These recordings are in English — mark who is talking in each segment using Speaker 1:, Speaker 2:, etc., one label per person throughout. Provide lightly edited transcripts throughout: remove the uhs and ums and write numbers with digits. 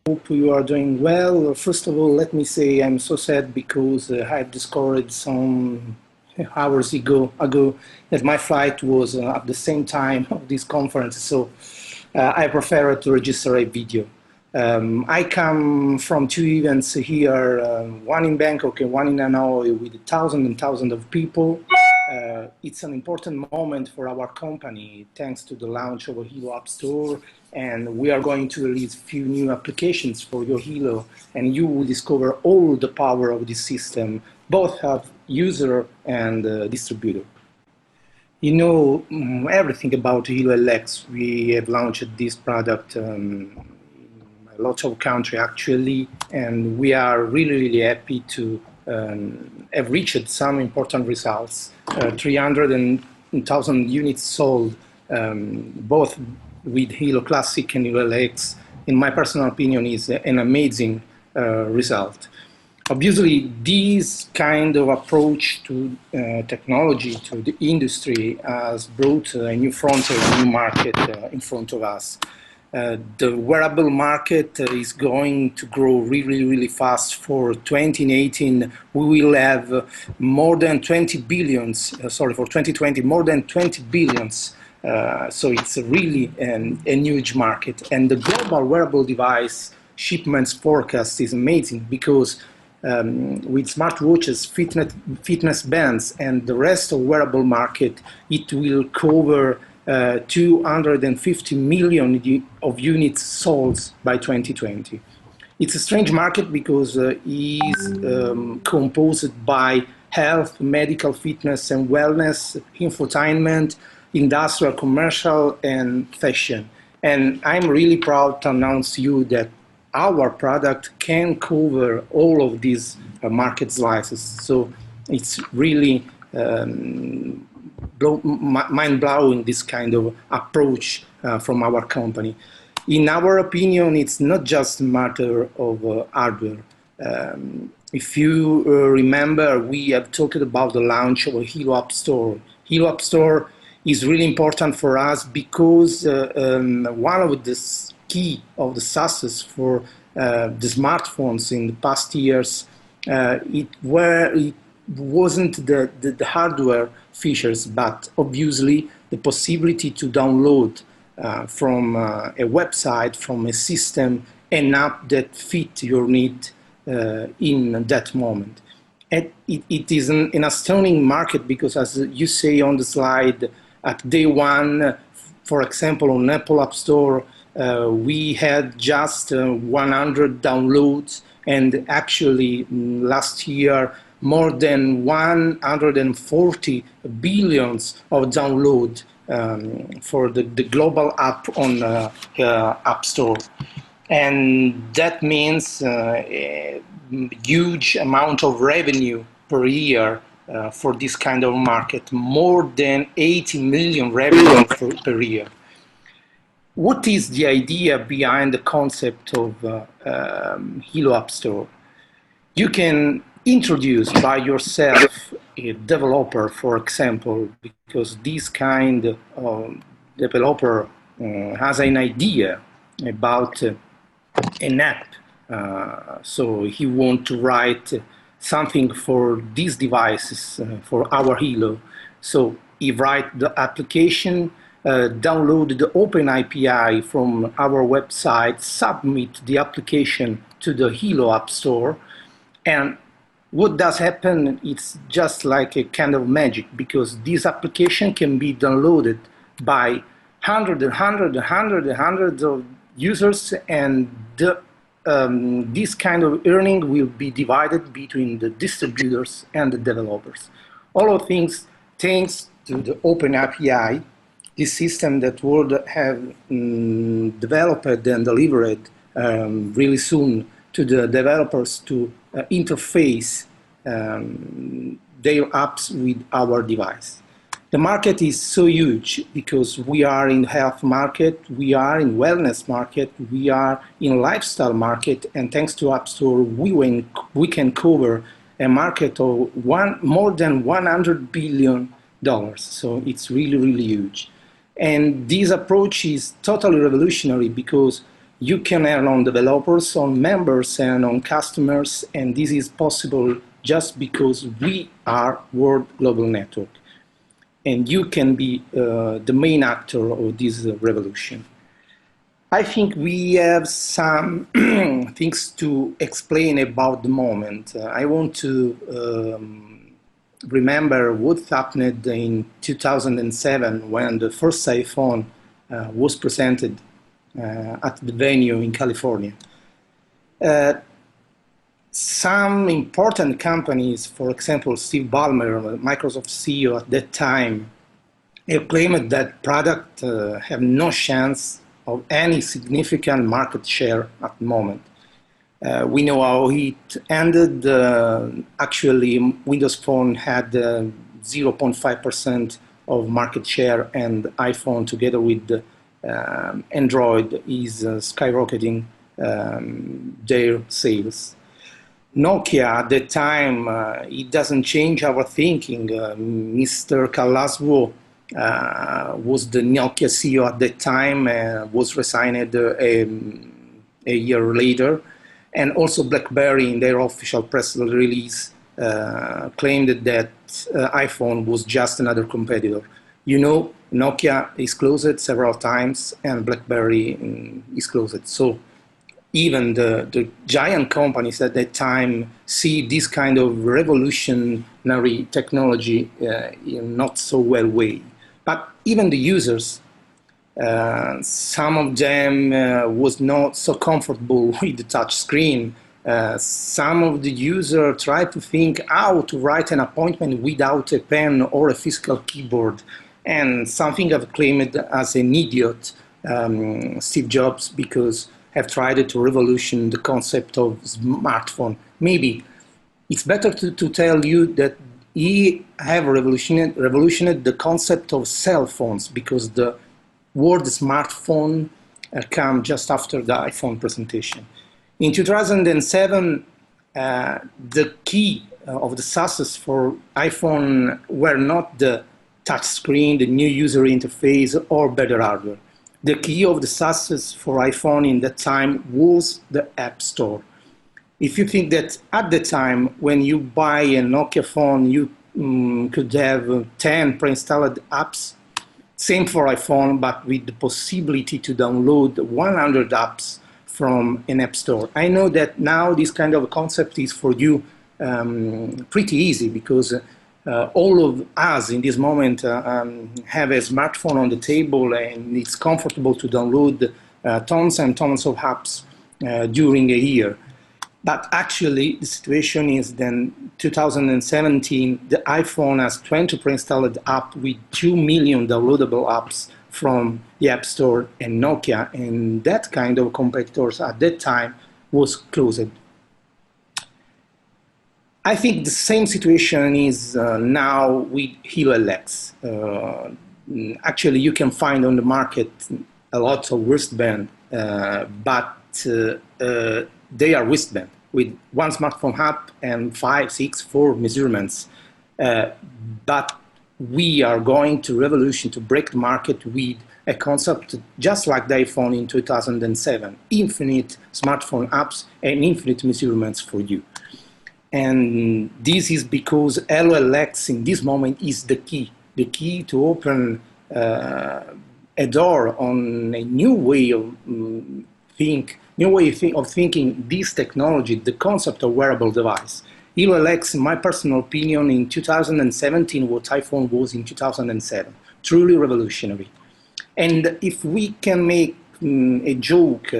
Speaker 1: hope you are doing well. First of all, let me say I'm so sad because I've discovered some hours ago that my flight was at the same time of this conference, so I prefer to register a video. I come from two events here, one in Bangkok and one in Hanoi, with thousands and thousands of people. It's an important moment for our company, thanks to the launch of a Hilo App Store, and we are going to release a few new applications for your Hilo, and you will discover all the power of this system, both as user and distributor. You know everything about Hilo LX. We have launched this product in a lot of countries actually, and we are really happy to have reached some important results. 300,000 units sold, both with Hilo Classic and Hilo LX. In my personal opinion, is an amazing result. Obviously, this kind of approach to technology, to the industry, has brought a new frontier, a new market in front of us. The wearable market is going to grow really fast. For 2018, we will have more than 20 billions, for 2020, more than 20 billions. So it's really a huge market. And the global wearable device shipments forecast is amazing because with smartwatches, fitness bands, and the rest of wearable market, it will cover 250 million of units sold by 2020. It's a strange market because it is composed by health, medical, fitness and wellness, infotainment, industrial, commercial, and fashion. And I'm really proud to announce to you that our product can cover all of these market slices. So it's really mind-blowing, this kind of approach from our company. In our opinion, it's not just a matter of hardware. If you remember, we have talked about the launch of a Hilo App Store. Hilo App Store is really important for us because one of the key of the success for the smartphones in the past years, it wasn't the hardware features, but obviously the possibility to download from a website, from a system, an app that fit your need in that moment. And it is an astounding market because, as you say on the slide, at day one, for example, on Apple App Store, we had just 100 downloads, and actually last year more than 140 billions of download for the global app on App Store. And that means a huge amount of revenue per year for this kind of market, more than 80 million revenue per year. What is the idea behind the concept of Hilo App Store? You can introduce by yourself a developer, for example, because this kind of developer has an idea about an app. So he wants to write something for these devices, for our Hilo. So he writes the application, download the Open API from our website, submit the application to the Hilo App Store, and what does happen? It's just like a kind of magic, because this application can be downloaded by hundreds of users, and this kind of earning will be divided between the distributors and the developers. All of things thanks to the Open API, this system that would have developed and delivered really soon to the developers to interface their apps with our device. The market is so huge because we are in health market, we are in wellness market, we are in lifestyle market, and thanks to App Store, we can cover a market of more than $100 billion. So it's really huge. And this approach is totally revolutionary because You can earn on developers, on members, and on customers, and this is possible just because we are World Global Network. And you can be the main actor of this revolution. I think we have some things to explain about the moment. I want to remember what happened in 2007 when the first iPhone was presented at the venue in California. Some important companies, for example, Steve Ballmer, Microsoft CEO at that time, claimed that product have no chance of any significant market share at the moment. We know how it ended. Actually, Windows Phone had 0.5% of market share, and iPhone, together with Android, is skyrocketing their sales. Nokia at the time, it doesn't change our thinking. Mr. Kalaswo was the Nokia CEO at that time, was resigned a year later. And also BlackBerry, in their official press release, claimed that iPhone was just another competitor. You know, Nokia is closed several times, and BlackBerry is closed. So even the giant companies at that time see this kind of revolutionary technology in not so well way. But even the users, some of them was not so comfortable with the touch screen. Some of the users tried to think how to write an appointment without a pen or a physical keyboard. And something I've claimed as an idiot, Steve Jobs, because have tried to revolution the concept of smartphone. Maybe it's better to tell you that he have revolutioned the concept of cell phones, because the word smartphone came just after the iPhone presentation. In 2007, the key of the success for iPhone were not the touch screen, the new user interface, or better hardware. The key of the success for iPhone in that time was the App Store. If you think that at the time when you buy a Nokia phone, you could have 10 pre-installed apps, same for iPhone, but with the possibility to download 100 apps from an App Store. I know that now this kind of concept is for you pretty easy, because all of us in this moment have a smartphone on the table, and it's comfortable to download tons and tons of apps during a year. But actually, the situation is then 2017, the iPhone has 20 pre-installed apps with 2 million downloadable apps from the App Store, and Nokia and that kind of competitors at that time was closed. I think the same situation is now with HeroLX. Actually, you can find on the market a lot of wristband, but they are wristband with one smartphone app and 5, 6, 4 measurements. But we are going to revolution, to break the market with a concept just like the iPhone in 2007, infinite smartphone apps and infinite measurements for you. And this is because HeroLX in this moment is the key to open a door on a new way of thinking this technology, the concept of wearable device. HeroLX, in my personal opinion, in 2017, what iPhone was in 2007, truly revolutionary. And if we can make a joke,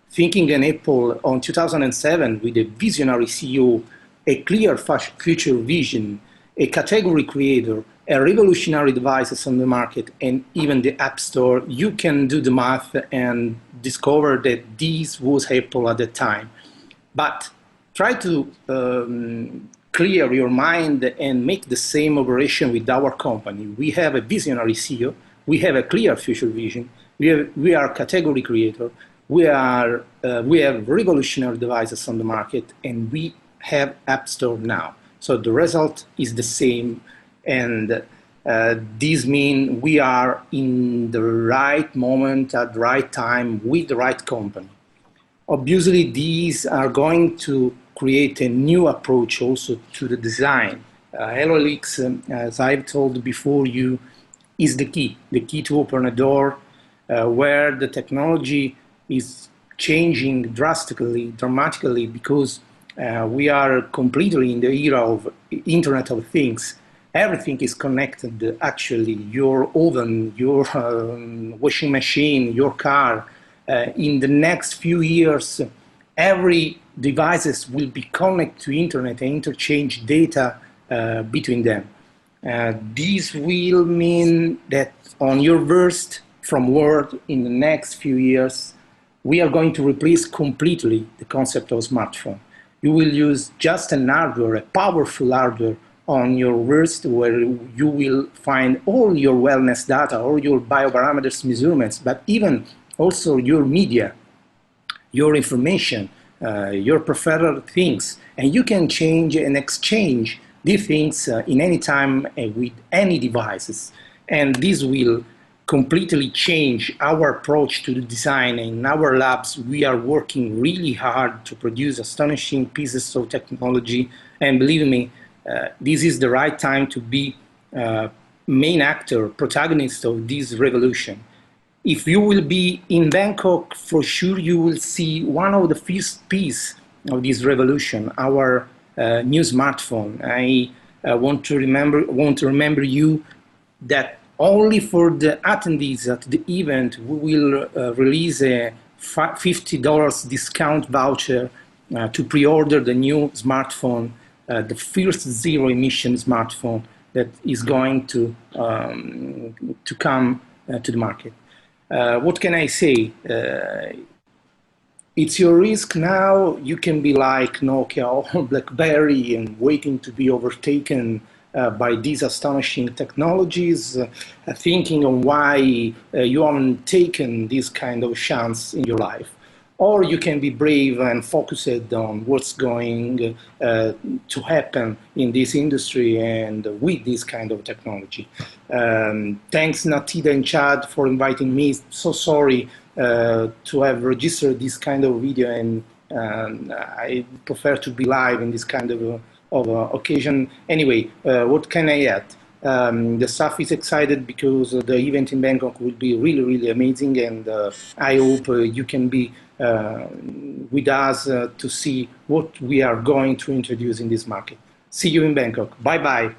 Speaker 1: thinking an Apple on 2007 with a visionary CEO, a clear future vision, a category creator, a revolutionary devices on the market, and even the App Store, you can do the math and discover that this was Apple at the time. But try to clear your mind and make the same operation with our company. We have a visionary CEO, we have a clear future vision, we are category creator, we have revolutionary devices on the market, and we have App Store now. So the result is the same, and this means we are in the right moment at the right time with the right company. Obviously, these are going to create a new approach also to the design. HoloLeaks, as I've told before you, is the key to open a door where the technology is changing dramatically, because we are completely in the era of Internet of Things. Everything is connected, actually. Your oven, your washing machine, your car. In the next few years, every devices will be connected to Internet and interchange data between them. This will mean that on your worst from world in the next few years, we are going to replace completely the concept of smartphone. You will use just an hardware, a powerful hardware on your wrist, where you will find all your wellness data, all your bioparameters measurements, but even also your media, your information, your preferred things, and you can change and exchange these things in any time with any devices. And this will completely change our approach to the design. In our labs, we are working really hard to produce astonishing pieces of technology. And believe me, this is the right time to be main actor, protagonist of this revolution. If you will be in Bangkok, for sure you will see one of the first piece of this revolution, our new smartphone. I want to remember you that only for the attendees at the event, we will release a $50 discount voucher to pre-order the new smartphone, the first zero-emission smartphone that is going to come to the market. What can I say? It's your risk now. You can be like Nokia or BlackBerry and waiting to be overtaken by these astonishing technologies, thinking on why you haven't taken this kind of chance in your life. Or you can be brave and focused on what's going to happen in this industry and with this kind of technology. Thanks, Natida and Chad, for inviting me. So sorry to have registered this kind of video, and I prefer to be live in this kind of occasion. Anyway, what can I add? The staff is excited because the event in Bangkok will be really, really amazing, and I hope you can be with us to see what we are going to introduce in this market. See you in Bangkok. Bye-bye.